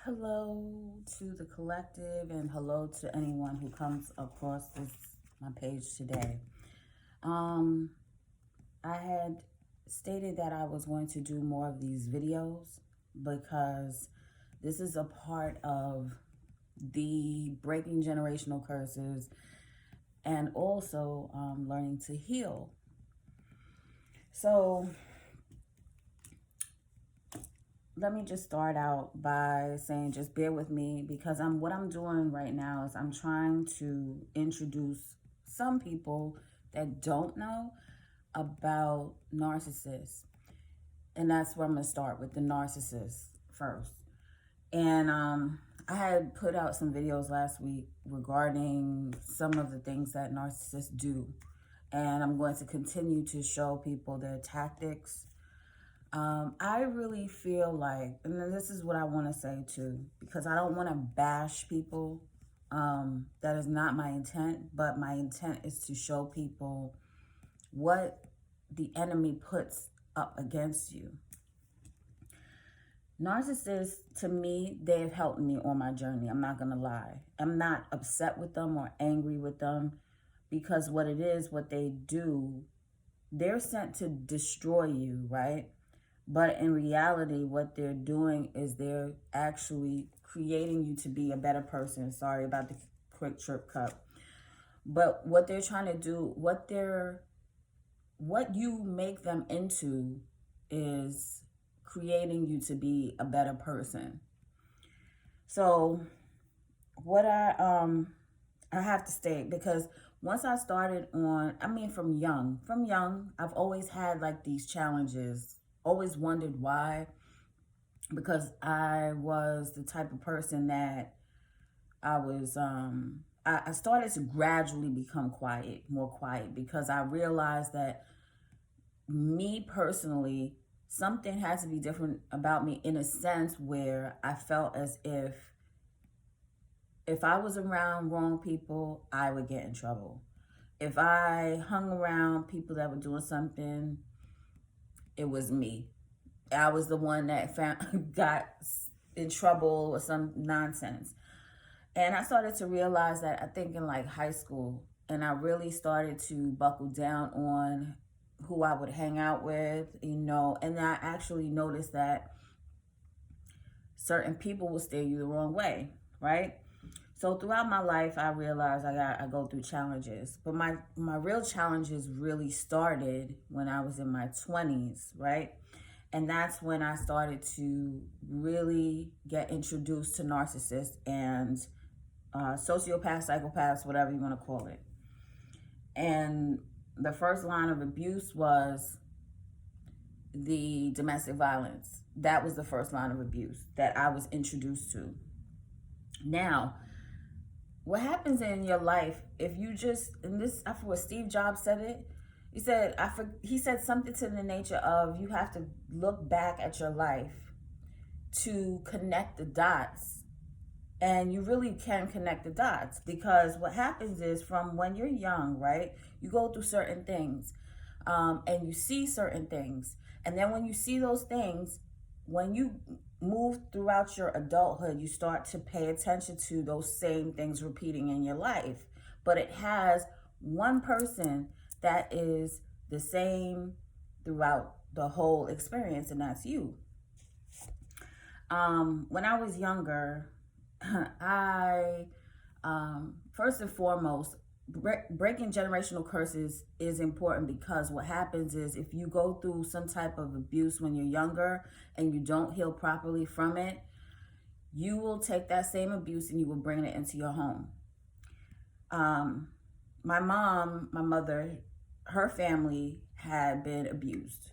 Hello to the collective and hello to anyone who comes across my page today. Um, I had stated that I was going to do more of these videos because this is a part of the breaking generational curses and also learning to heal. So let me just start out by saying just bear with me because what I'm doing right now is I'm trying to introduce some people that don't know about narcissists. And that's where I'm going to start with the narcissist first. And I had put out some videos last week regarding some of the things that narcissists do. And I'm going to continue to show people their tactics. I really feel like, and this is what I want to say too, because I don't want to bash people. That is not my intent, but my intent is to show people what the enemy puts up against you. Narcissists, to me, they've helped me on my journey. I'm not going to lie. I'm not upset with them or angry with them because what it is, what they do, they're sent to destroy you, right? But in reality, what they're doing is they're actually creating you to be a better person. Sorry about the quick trip cup. But what they're trying to do, what you make them into is creating you to be a better person. So what I have to state, because once I started from young, I've always had like these challenges, always wondered why, because I was the type of person that I started to gradually become more quiet, because I realized that me personally, something had to be different about me in a sense where I felt as if I was around wrong people, I would get in trouble. If I hung around people that were doing something, it was me. I was the one that got in trouble or some nonsense. And I started to realize that, I think in like high school, and I really started to buckle down on who I would hang out with, and I actually noticed that certain people will steer you the wrong way, right? So throughout my life, I realized I go through challenges, but my real challenges really started when I was in my 20s, right? And that's when I started to really get introduced to narcissists and sociopaths, psychopaths, whatever you want to call it. And the first line of abuse was the domestic violence. That was the first line of abuse that I was introduced to. Now, what happens in your life if you just, and this, I forget, Steve Jobs said it. He said something to the nature of, you have to look back at your life to connect the dots. And you really can connect the dots, because what happens is, from when you're young, right, you go through certain things, and you see certain things. And then when you see those things, when you move throughout your adulthood, you start to pay attention to those same things repeating in your life. But it has one person that is the same throughout the whole experience, and that's you. When I was younger, I, first and foremost, breaking generational curses is important, because what happens is, if you go through some type of abuse when you're younger and you don't heal properly from it, you will take that same abuse and you will bring it into your home. My mother, her family had been abused.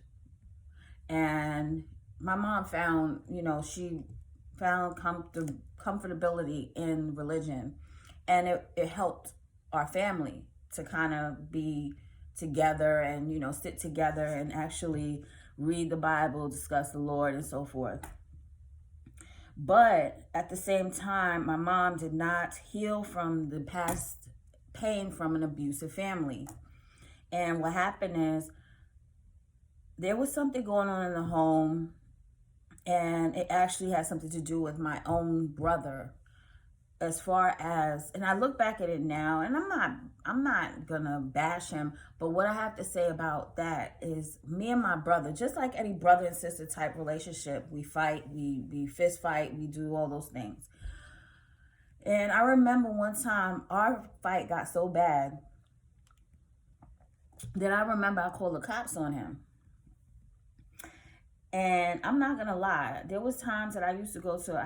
And my mom found, she found comfortability in religion. And it helped our family to kind of be together and, sit together and actually read the Bible, discuss the Lord, and so forth. But at the same time, my mom did not heal from the past pain from an abusive family. And what happened is, there was something going on in the home, And it actually has something to do with my own brother, as far as, and I look back at it now, and I'm not gonna bash him, but what I have to say about that is me and my brother, just like any brother and sister type relationship, we fight, we fist fight, we do all those things. And I remember one time our fight got so bad that I remember I called the cops on him. And I'm not gonna lie, there was times that I used to go to. I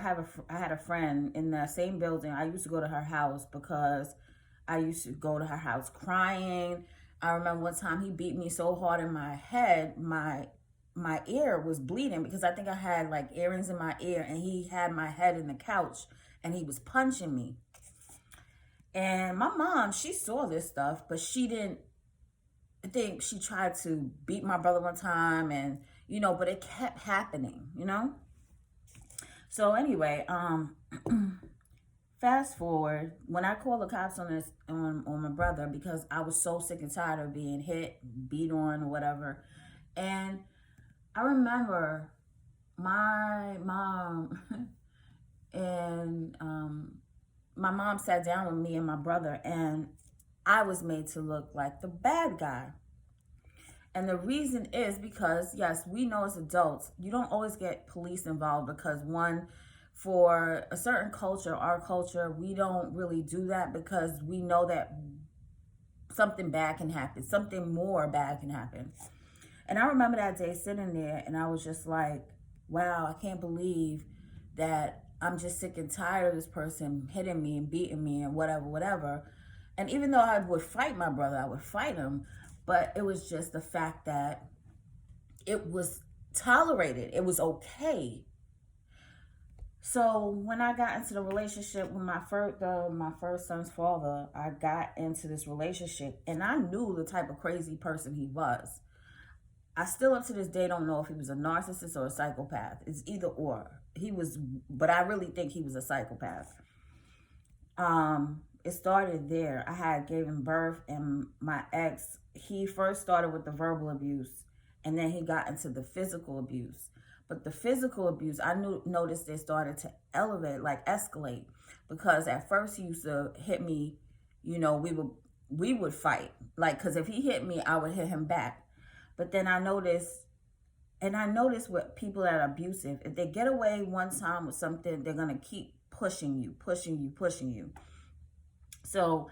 had a friend in the same building. I used to go to her house because I used to go to her house crying. I remember one time he beat me so hard in my head, my ear was bleeding because I think I had like earrings in my ear, and he had my head in the couch and he was punching me. And my mom, she saw this stuff, but she didn't. I think she tried to beat my brother one time, and but it kept happening. So anyway, fast forward, when I called the cops on my brother, because I was so sick and tired of being hit, beat on, or whatever. And I remember my mom and my mom sat down with me and my brother, and I was made to look like the bad guy. And the reason is because, yes, we know as adults, you don't always get police involved because, one, for a certain culture, our culture, we don't really do that because we know that something bad can happen, something more bad can happen. And I remember that day sitting there, and I was just like, wow, I can't believe that I'm just sick and tired of this person hitting me and beating me and whatever. And even though I would fight my brother, I would fight him, but it was just the fact that it was tolerated. It was okay. So when I got into the relationship with my first son's father, I got into this relationship, and I knew the type of crazy person he was. I still up to this day don't know if he was a narcissist or a psychopath. It's either or. But I really think he was a psychopath. It started there. I had given birth, and my ex, he first started with the verbal abuse, and then he got into the physical abuse. But the physical abuse, I noticed it started to elevate, like escalate, because at first he used to hit me. We would fight, like, because if he hit me, I would hit him back. But then I noticed with people that are abusive, if they get away one time with something, they're gonna keep pushing you. So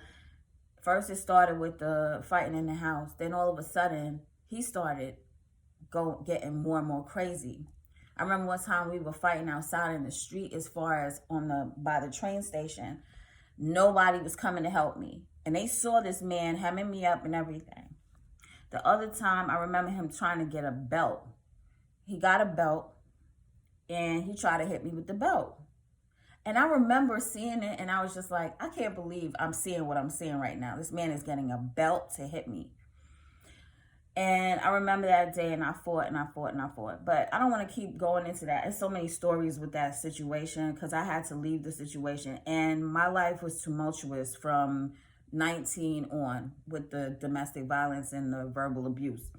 first it started with the fighting in the house. Then all of a sudden he started getting more and more crazy. I remember one time we were fighting outside in the street, as far as by the train station. Nobody was coming to help me, and they saw this man hemming me up and everything. The other time, I remember him trying to get a belt. He got a belt, and he tried to hit me with the belt. And I remember seeing it, and I was just like, I can't believe I'm seeing what I'm seeing right now. This man is getting a belt to hit me. And I remember that day, and I fought. But I don't want to keep going into that. There's so many stories with that situation, because I had to leave the situation. And my life was tumultuous from 19 on, with the domestic violence and the verbal abuse.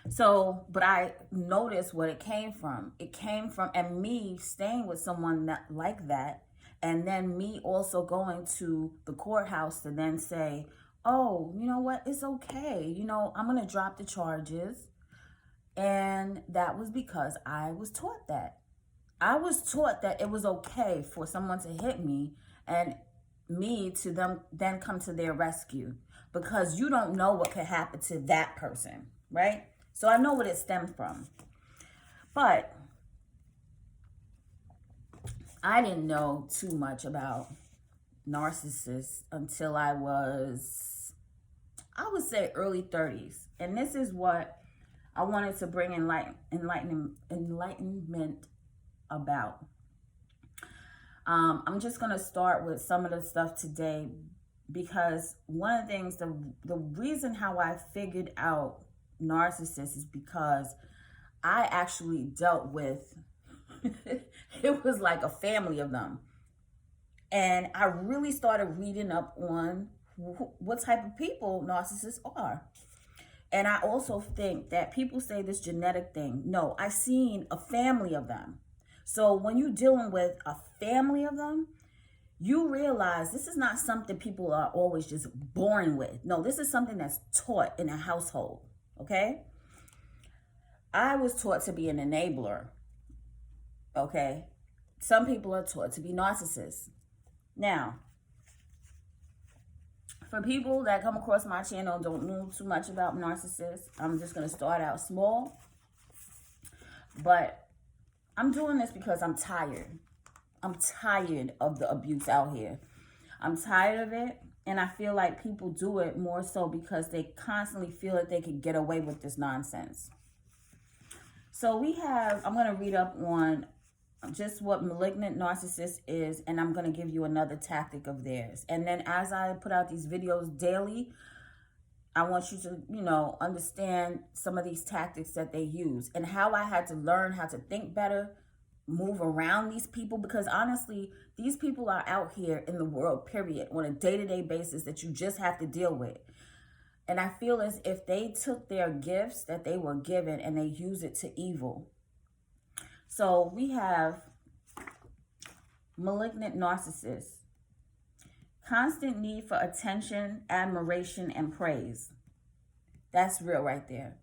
So, but I noticed what it came from. It came from, and me staying with someone like that, and then me also going to the courthouse to then say, oh, you know what, it's okay. I'm going to drop the charges. And that was because I was taught that. I was taught that it was okay for someone to hit me, and me to them then come to their rescue, because you don't know what could happen to that person, right? So I know what it stemmed from. But I didn't know too much about narcissists until I would say early 30s. And this is what I wanted to bring enlightenment about. I'm just going to start with some of the stuff today, because one of the things, the reason how I figured out narcissists is because I actually dealt with, it was like a family of them. And I really started reading up on what type of people narcissists are. And I also think that people say this genetic thing. No, I've seen a family of them. So when you're dealing with a family of them, you realize this is not something people are always just born with. No, this is something that's taught in a household. Okay? I was taught to be an enabler. Okay? Some people are taught to be narcissists. Now, for people that come across my channel don't know too much about narcissists, I'm just going to start out small. But I'm doing this because I'm tired. I'm tired of the abuse out here. I'm tired of it. And I feel like people do it more so because they constantly feel that they can get away with this nonsense. So I'm going to read up on just what malignant narcissist is, and I'm going to give you another tactic of theirs. And then as I put out these videos daily, I want you to, understand some of these tactics that they use and how I had to learn how to think better, move around these people, because honestly, these people are out here in the world, period, on a day-to-day basis that you just have to deal with. And I feel as if they took their gifts that they were given and they use it to evil. So we have malignant narcissists. Constant need for attention, admiration, and praise. That's real right there.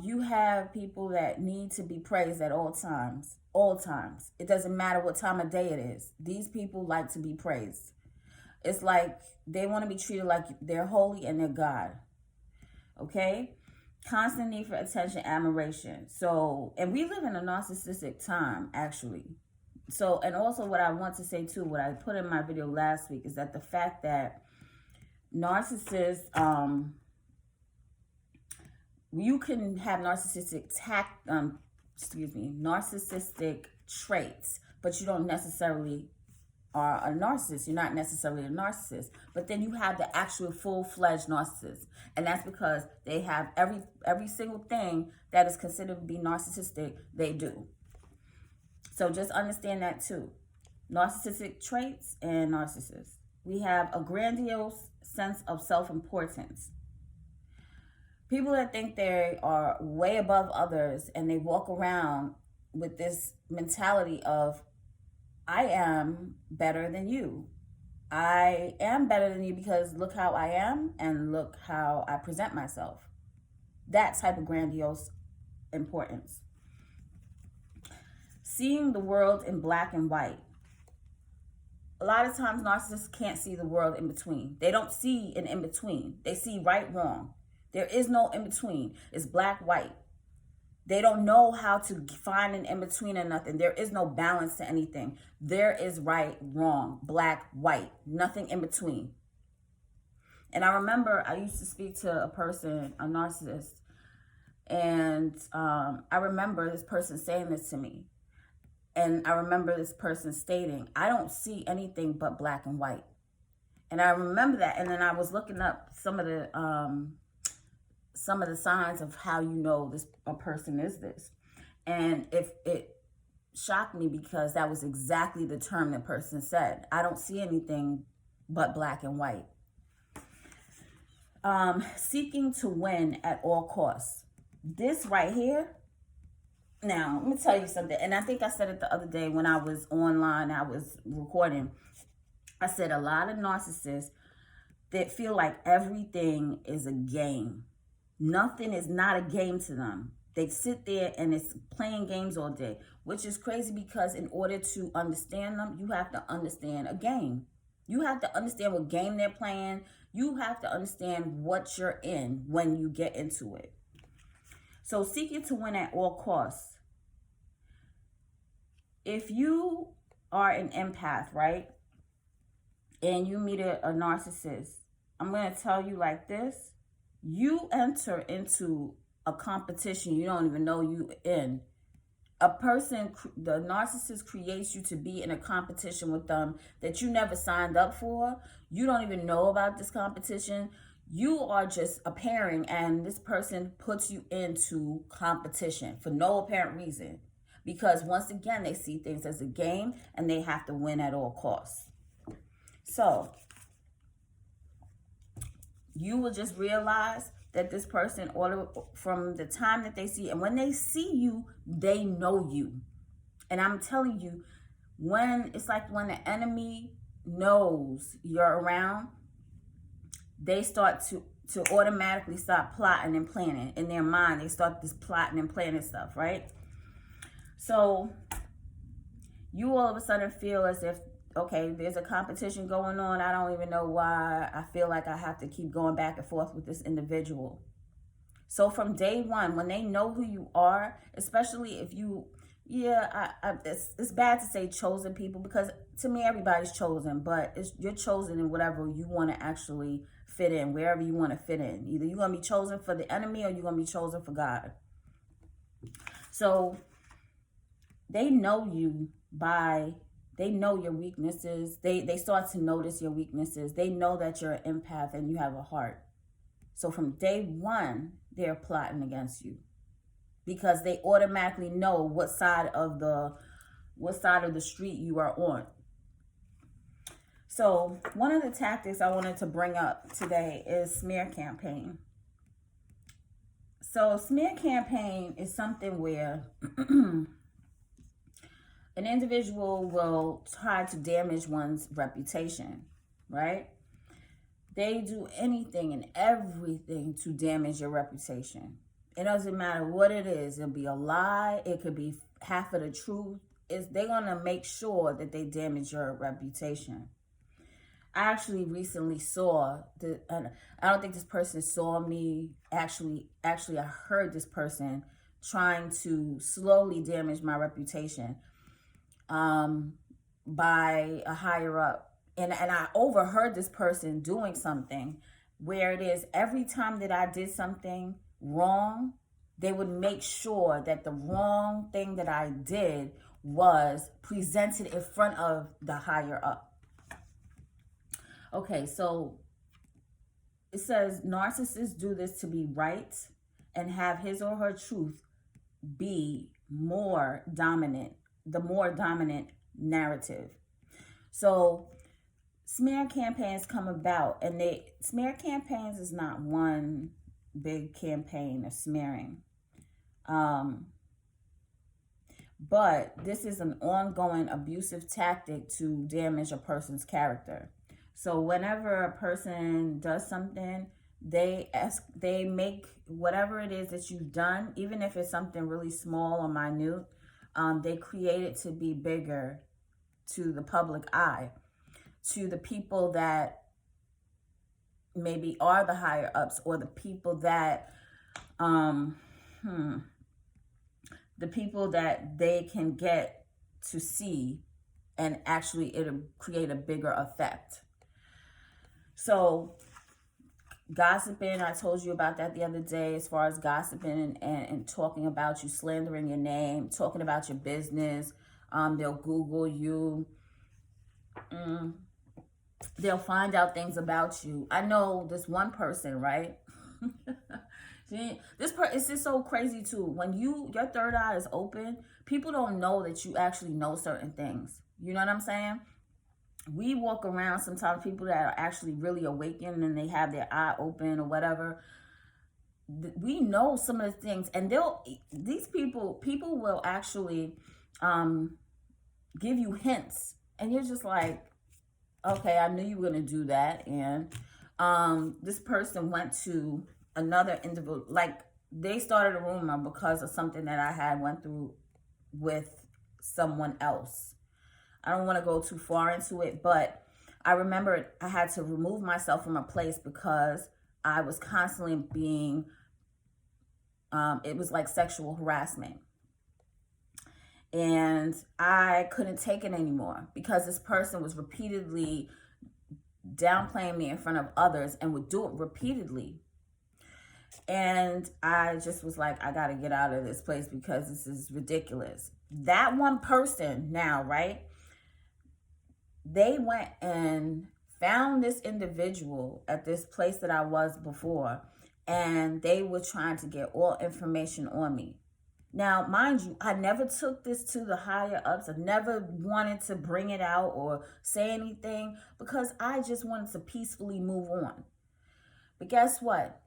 You have people that need to be praised at all times. All times. It doesn't matter what time of day it is. These people like to be praised. It's like they want to be treated like they're holy and they're God. Okay? Constant need for attention, admiration. So, and we live in a narcissistic time, actually. So, and also what I want to say too, what I put in my video last week, is that the fact that narcissists, you can have narcissistic narcissistic traits, but you don't necessarily are a narcissist. You're not necessarily a narcissist. But then you have the actual full-fledged narcissist. And that's because they have every single thing that is considered to be narcissistic, they do. So just understand that too. Narcissistic traits and narcissists. We have a grandiose sense of self-importance. People that think they are way above others and they walk around with this mentality of, I am better than you. I am better than you because look how I am and look how I present myself. That type of grandiose importance. Seeing the world in black and white. A lot of times narcissists can't see the world in between. They don't see an in between. They see right, wrong. There is no in between. It's black, white. They don't know how to find an in between or nothing. There is no balance to anything. There is right, wrong, black, white, nothing in between. And I remember I used to speak to a person, a narcissist, and I remember this person saying this to me. And I remember this person stating, I don't see anything but black and white. And I remember that. And then I was looking up some of the signs of how you know a person is this. And if it shocked me because that was exactly the term the person said. I don't see anything but black and white. Seeking to win at all costs. This right here. Now, let me tell you something. And I think I said it the other day when I was online, I was recording. I said a lot of narcissists that feel like everything is a game. Nothing is not a game to them. They sit there and it's playing games all day, which is crazy because in order to understand them, you have to understand a game. You have to understand what game they're playing. You have to understand what you're in when you get into it. So seeking to win at all costs. If you are an empath, right, and you meet a narcissist, I'm going to tell you like this. You enter into a competition you don't even know you in. The narcissist creates you to be in a competition with them that you never signed up for. You don't even know about this competition. You are just appearing, and this person puts you into competition for no apparent reason. Because once again, they see things as a game and they have to win at all costs. So you will just realize that this person, from the time that they see, and when they see you, they know you. And I'm telling you, when it's like when the enemy knows you're around, they start to automatically start plotting and planning in their mind. They start this plotting and planning stuff, right? So you all of a sudden feel as if, okay, there's a competition going on. I don't even know why I feel like I have to keep going back and forth with this individual. So from day one, when they know who you are, especially if you, it's bad to say chosen people, because to me, everybody's chosen, but you're chosen in whatever you want to actually fit in, wherever you want to fit in. Either you're going to be chosen for the enemy or you're going to be chosen for God. So they know you they know your weaknesses. They start to notice your weaknesses. They know that you're an empath and you have a heart. So from day one, they're plotting against you because they automatically know what side of the street you are on. So one of the tactics I wanted to bring up today is smear campaign. So smear campaign is something where an individual will try to damage one's reputation, right? They do anything and everything to damage your reputation. It doesn't matter what it is. It'll be a lie. It could be half of the truth. They're going to make sure that they damage your reputation. I actually recently saw, and I don't think this person saw me. Actually, I heard this person trying to slowly damage my reputation by a higher up. And I overheard this person doing something where it is every time that I did something wrong, they would make sure that the wrong thing that I did was presented in front of the higher up. Okay, so it says narcissists do this to be right and have his or her truth be more dominant, the more dominant narrative. So smear campaigns come about, and smear campaigns is not one big campaign of smearing. But this is an ongoing abusive tactic to damage a person's character. So whenever a person does something, they make whatever it is that you've done, even if it's something really small or minute, they create it to be bigger to the public eye, to the people that maybe are the higher ups, or the people that the people that they can get to see, and actually it'll create a bigger effect. So gossiping, I told you about that the other day, as far as gossiping and talking about you, slandering your name, talking about your business. They'll Google you. They'll find out things about you. I know this one person, right? It's just so crazy too. When your third eye is open, people don't know that you actually know certain things. You know what I'm saying? We walk around sometimes, people that are actually really awakened and they have their eye open or whatever. We know some of the things, and these people will actually give you hints, and you're just like, okay, I knew you were gonna do that. And this person went to another individual, like they started a rumor because of something that I had went through with someone else. I don't want to go too far into it, but I remember I had to remove myself from a place because I was constantly being, it was like sexual harassment. And I couldn't take it anymore because this person was repeatedly downplaying me in front of others and would do it repeatedly. And I just was like, I got to get out of this place because this is ridiculous. That one person now, right? They went and found this individual at this place that I was before, and they were trying to get all information on me. Now, mind you, I never took this to the higher ups. I never wanted to bring it out or say anything because I just wanted to peacefully move on. But guess what?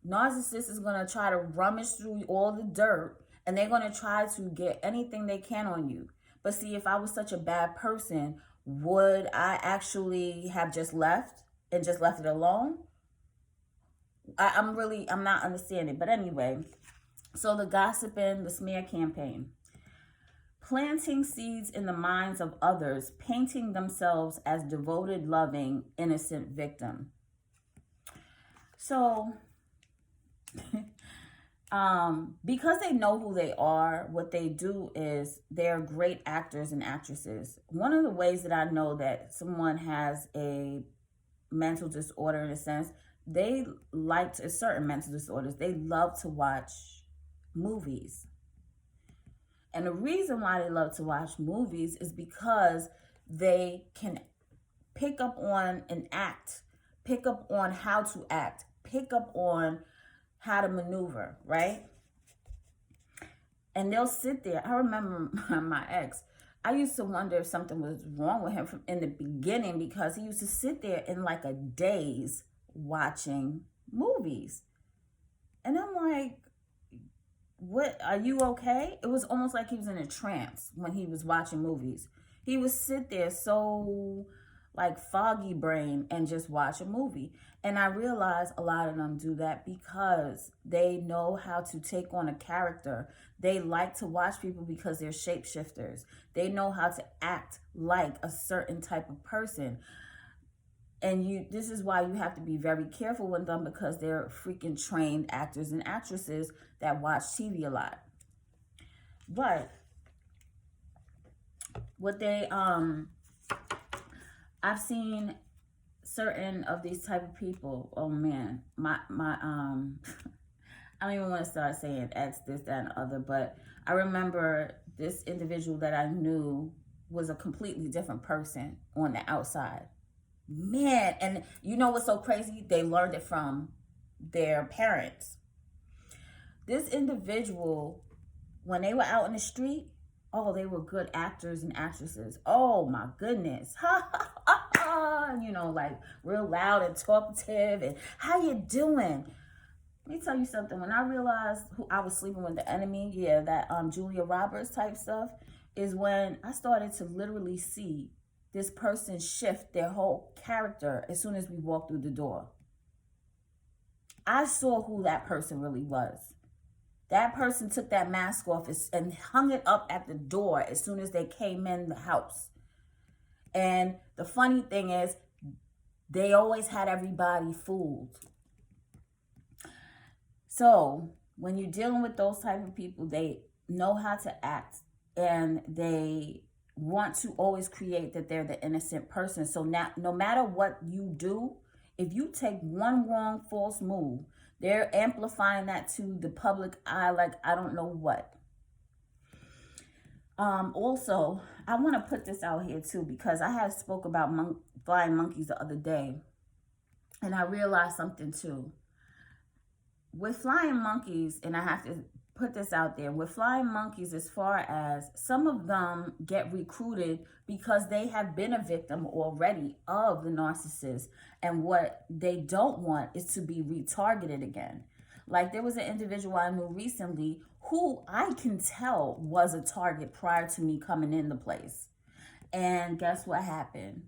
Narcissist is going to try to rummage through all the dirt, and they're going to try to get anything they can on you. But see, if I was such a bad person, would I actually have just left and just left it alone? I'm not understanding. But anyway, so the gossiping, the smear campaign. Planting seeds in the minds of others, painting themselves as devoted, loving, innocent victim. So, because they know who they are, what they do is they're great actors and actresses. One of the ways that I know that someone has a mental disorder, in a sense, they like to, certain mental disorders, they love to watch movies. And the reason why they love to watch movies is because they can pick up on an act, pick up on how to act, pick up on how to maneuver, right? And they'll sit there. I remember my ex, I used to wonder if something was wrong with him from in the beginning, because he used to sit there in like a daze watching movies. And I'm like, what, are you okay? It was almost like he was in a trance when he was watching movies. He would sit there so like foggy brain and just watch a movie. And I realized a lot of them do that because they know how to take on a character. They like to watch people because they're shapeshifters. They know how to act like a certain type of person. And this is why you have to be very careful with them, because they're freaking trained actors and actresses that watch TV a lot. But what they I've seen certain of these type of people. Oh man, my I don't even want to start saying X, this, that, and other, but I remember this individual that I knew was a completely different person on the outside. Man, and you know what's so crazy? They learned it from their parents. This individual, when they were out in the street, oh, they were good actors and actresses. Oh my goodness. You know, like real loud and talkative, and how you doing? Let me tell you something. When I realized who I was sleeping with, the enemy, yeah, that Julia Roberts type stuff, is when I started to literally see this person shift their whole character as soon as we walked through the door. I saw who that person really was. That person took that mask off and hung it up at the door as soon as they came in the house. And the funny thing is, they always had everybody fooled. So when you're dealing with those type of people, they know how to act, and they want to always create that they're the innocent person. So now, no matter what you do, if you take one wrong false move, they're amplifying that to the public eye like I don't know what. Also, I want to put this out here too, because I had spoke about flying monkeys the other day, and I realized something too. With flying monkeys, and I have to put this out there, with flying monkeys, as far as some of them get recruited because they have been a victim already of the narcissist, and what they don't want is to be retargeted again. Like, there was an individual I knew recently who I can tell was a target prior to me coming in the place. And guess what happened?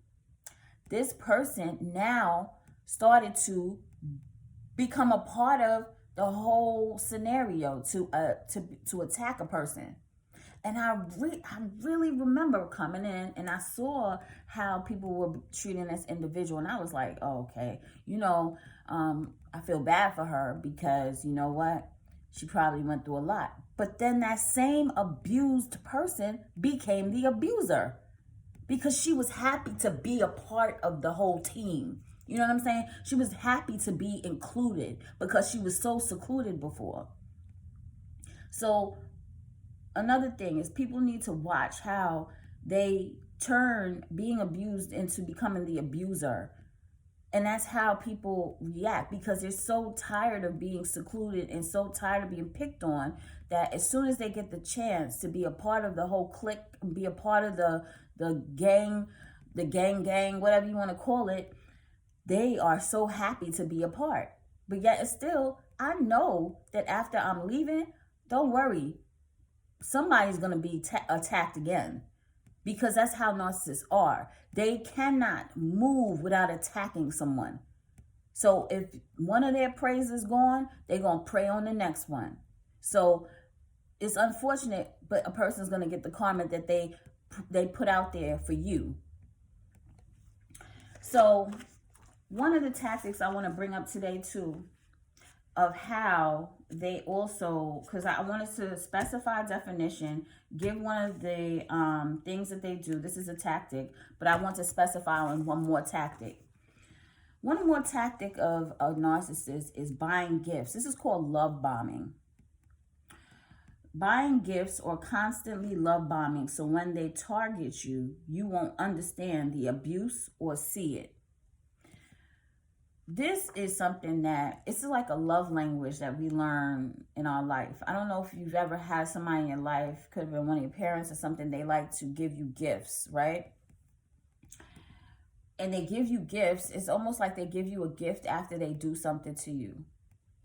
This person now started to become a part of the whole scenario to attack a person. And I really remember coming in and I saw how people were treating this individual, and I was like, oh, okay, I feel bad for her, because you know what? She probably went through a lot. But then that same abused person became the abuser, because she was happy to be a part of the whole team. You know what I'm saying? She was happy to be included because she was so secluded before. So another thing is, people need to watch how they turn being abused into becoming the abuser. And that's how people react, because they're so tired of being secluded and so tired of being picked on, that as soon as they get the chance to be a part of the whole clique, be a part of the gang, whatever you want to call it, they are so happy to be a part. But yet still, I know that after I'm leaving, don't worry, somebody's going to be attacked again, because that's how narcissists are. They cannot move without attacking someone. So if one of their preys is gone, they're going to prey on the next one. So it's unfortunate, but a person's going to get the karma that they put out there for you. So one of the tactics I want to bring up today too, of how they also, because I wanted to specify definition, give one of the things that they do. This is a tactic, but I want to specify on one more tactic. One more tactic of a narcissist is buying gifts. This is called love bombing. Buying gifts or constantly love bombing, so when they target you, you won't understand the abuse or see it. This is something that, it's like a love language that we learn in our life. I don't know if you've ever had somebody in your life, could have been one of your parents or something, they like to give you gifts, right? And they give you gifts, it's almost like they give you a gift after they do something to you.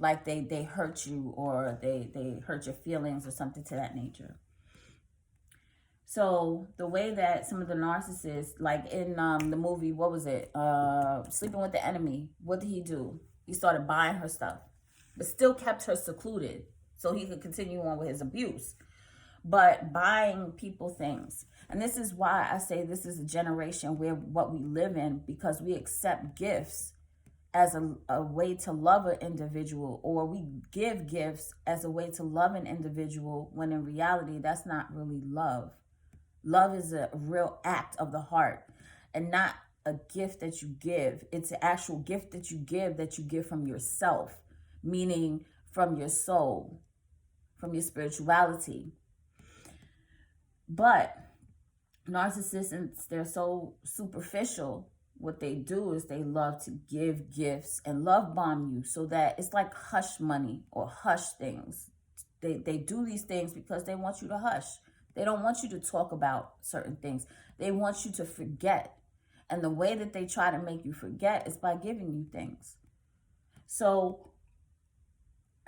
Like they hurt you, or they hurt your feelings or something to that nature. So the way that some of the narcissists, like in the movie, what was it? Sleeping with the Enemy. What did he do? He started buying her stuff, but still kept her secluded so he could continue on with his abuse. But buying people things. And this is why I say this is a generation where what we live in, because we accept gifts as a way to love an individual, or we give gifts as a way to love an individual, when in reality, that's not really love. Love is a real act of the heart, and not a gift that you give. It's an actual gift that you give from yourself, meaning from your soul, from your spirituality. But narcissists, they're so superficial. What they do is they love to give gifts and love bomb you, so that it's like hush money or hush things. They do these things because they want you to hush. They don't want you to talk about certain things. They want you to forget. And the way that they try to make you forget is by giving you things. So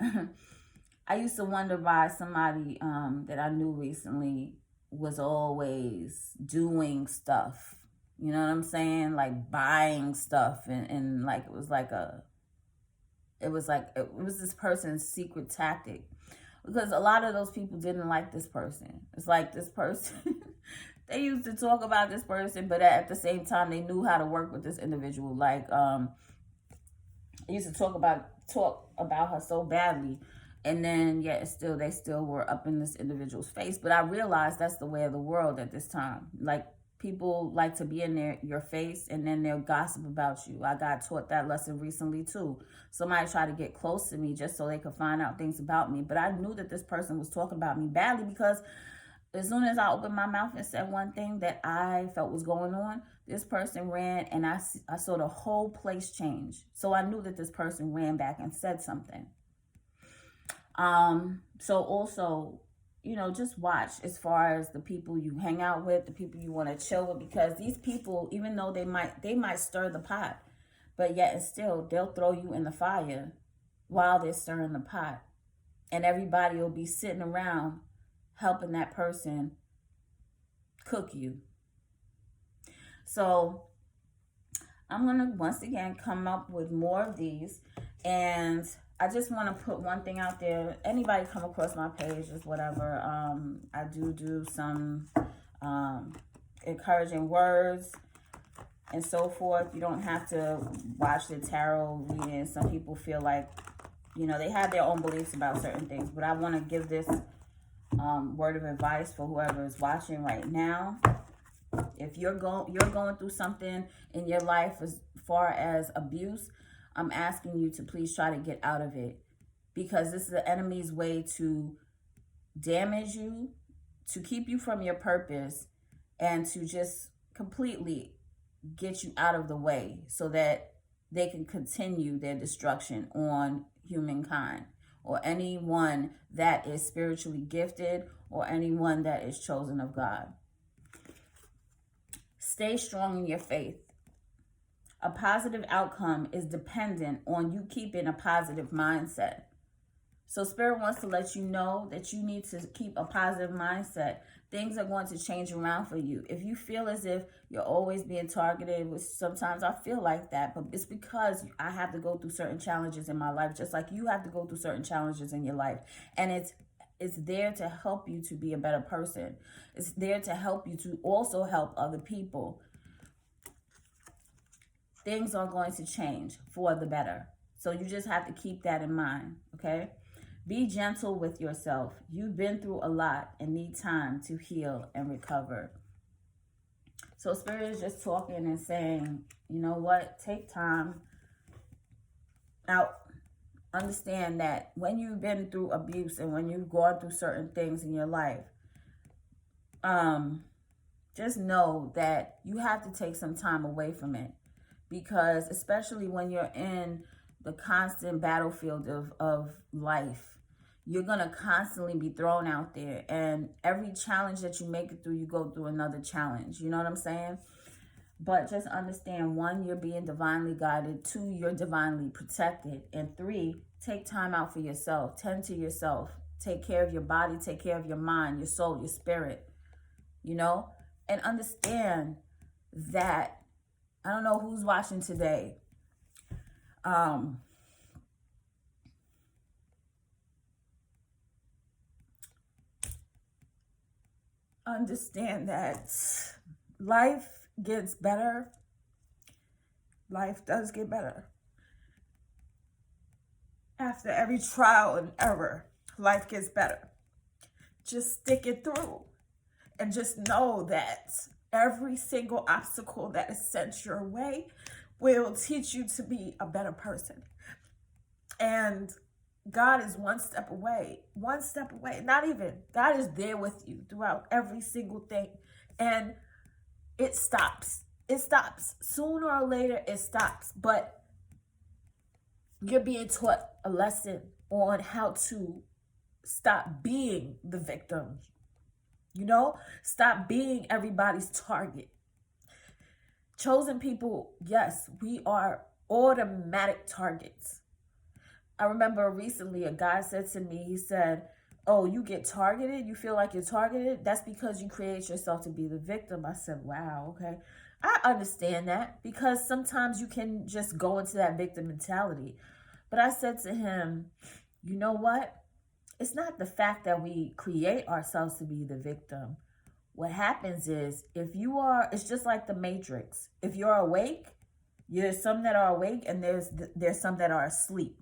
I used to wonder why somebody that I knew recently was always doing stuff. You know what I'm saying? Like buying stuff, and like it was this person's secret tactic. Because a lot of those people didn't like this person. It's like this person, they used to talk about this person, but at the same time, they knew how to work with this individual. Like, they used to talk about her so badly. And then, yeah, they still were up in this individual's face. But I realized that's the way of the world at this time. Like, people like to be in your face, and then they'll gossip about you. I got taught that lesson recently too. Somebody tried to get close to me just so they could find out things about me. But I knew that this person was talking about me badly, because as soon as I opened my mouth and said one thing that I felt was going on, this person ran, and I saw the whole place change. So I knew that this person ran back and said something. So also, you know, just watch as far as the people you hang out with, the people you want to chill with, because these people, even though they might stir the pot, but yet and still they'll throw you in the fire while they're stirring the pot, and everybody will be sitting around helping that person cook you. So I'm gonna once again come up with more of these, and I just want to put one thing out there. Anybody come across my page, just whatever. I do some encouraging words and so forth. You don't have to watch the tarot reading. Some people feel like, you know, they have their own beliefs about certain things. But I want to give this word of advice for whoever is watching right now. If you're going through something in your life as far as abuse, I'm asking you to please try to get out of it, because this is the enemy's way to damage you, to keep you from your purpose, and to just completely get you out of the way so that they can continue their destruction on humankind, or anyone that is spiritually gifted, or anyone that is chosen of God. Stay strong in your faith. A positive outcome is dependent on you keeping a positive mindset. So Spirit wants to let you know that you need to keep a positive mindset. Things are going to change around for you. If you feel as if you're always being targeted, which sometimes I feel like that, but it's because I have to go through certain challenges in my life, just like you have to go through certain challenges in your life. And it's there to help you to be a better person. It's there to help you to also help other people. Things are going to change for the better. So you just have to keep that in mind, okay? Be gentle with yourself. You've been through a lot and need time to heal and recover. So Spirit is just talking and saying, you know what? Take time out. Understand that when you've been through abuse and when you've gone through certain things in your life, just know that you have to take some time away from it. Because especially when you're in the constant battlefield of life, you're going to constantly be thrown out there. And every challenge that you make it through, you go through another challenge. You know what I'm saying? But just understand, 1, you're being divinely guided. 2, you're divinely protected. And 3, take time out for yourself. Tend to yourself. Take care of your body. Take care of your mind, your soul, your spirit. You know? And understand that, I don't know who's watching today. Understand that life gets better. Life does get better. After every trial and error, life gets better. Just stick it through. And just know that every single obstacle that is sent your way will teach you to be a better person. And God is one step away. Not even. God is there with you throughout every single thing. And it stops. Sooner or later, it stops. But you're being taught a lesson on how to stop being the victim. You know, stop being everybody's target. Chosen people, yes, we are automatic targets. I remember recently a guy said to me, he said, oh, you get targeted? You feel like you're targeted? That's because you create yourself to be the victim. I said, wow, okay. I understand that, because sometimes you can just go into that victim mentality. But I said to him, you know what? It's not the fact that we create ourselves to be the victim. What happens is, it's just like the Matrix. If you're awake, there's some that are awake and there's some that are asleep.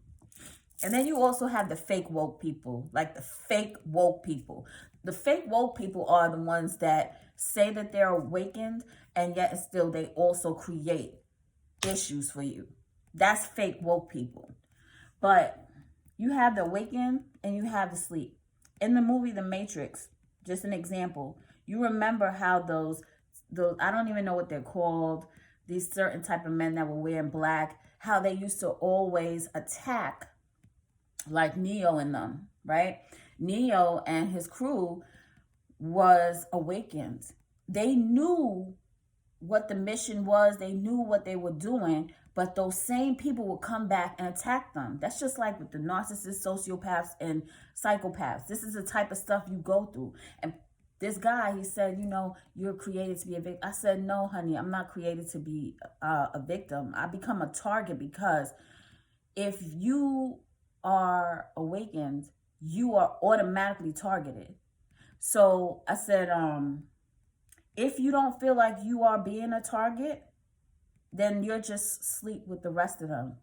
And then you also have the fake woke people, like the fake woke people. The fake woke people are the ones that say that they're awakened, and yet still they also create issues for you. That's fake woke people. But you have the awakened and you have the sleep. In the movie The Matrix, just an example, you remember how those I don't even know what they're called, these certain type of men that were wearing black, how they used to always attack like Neo and them, right? Neo and his crew was awakened. They knew what the mission was. They knew what they were doing, but those same people would come back and attack them. That's just like with the narcissists, sociopaths, and psychopaths. This is the type of stuff you go through. And this guy, he said, you know, you're created to be a victim. I said, no, honey, I'm not created to be a victim. I become a target because if you are awakened, you are automatically targeted. So I said, if you don't feel like you are being a target, then you're just asleep with the rest of them.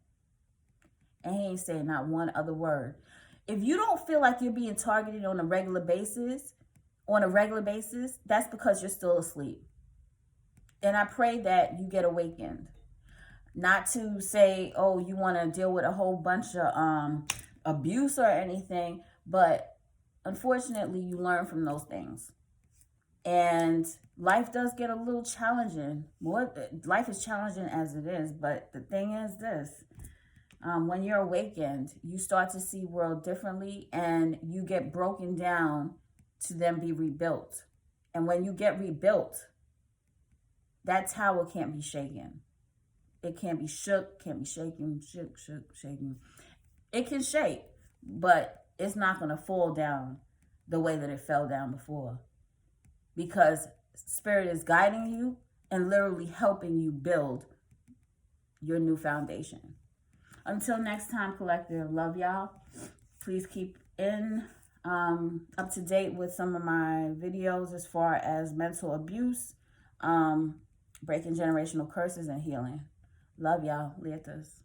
And he ain't saying not one other word. If you don't feel like you're being targeted on a regular basis, that's because you're still asleep. And I pray that you get awakened. Not to say, oh, you want to deal with a whole bunch of abuse or anything, but unfortunately, you learn from those things. And life does get a little challenging. Life is challenging as it is, but the thing is this. When you're awakened, you start to see world differently, and you get broken down to then be rebuilt. And when you get rebuilt, that tower can't be shaken. It can't be shook, can't be shaken, shaken. It can shake, but it's not going to fall down the way that it fell down before, because Spirit is guiding you and literally helping you build your new foundation. Until next time, collective, love y'all. Please keep up to date with some of my videos as far as mental abuse, breaking generational curses, and healing. Love y'all. Lietas.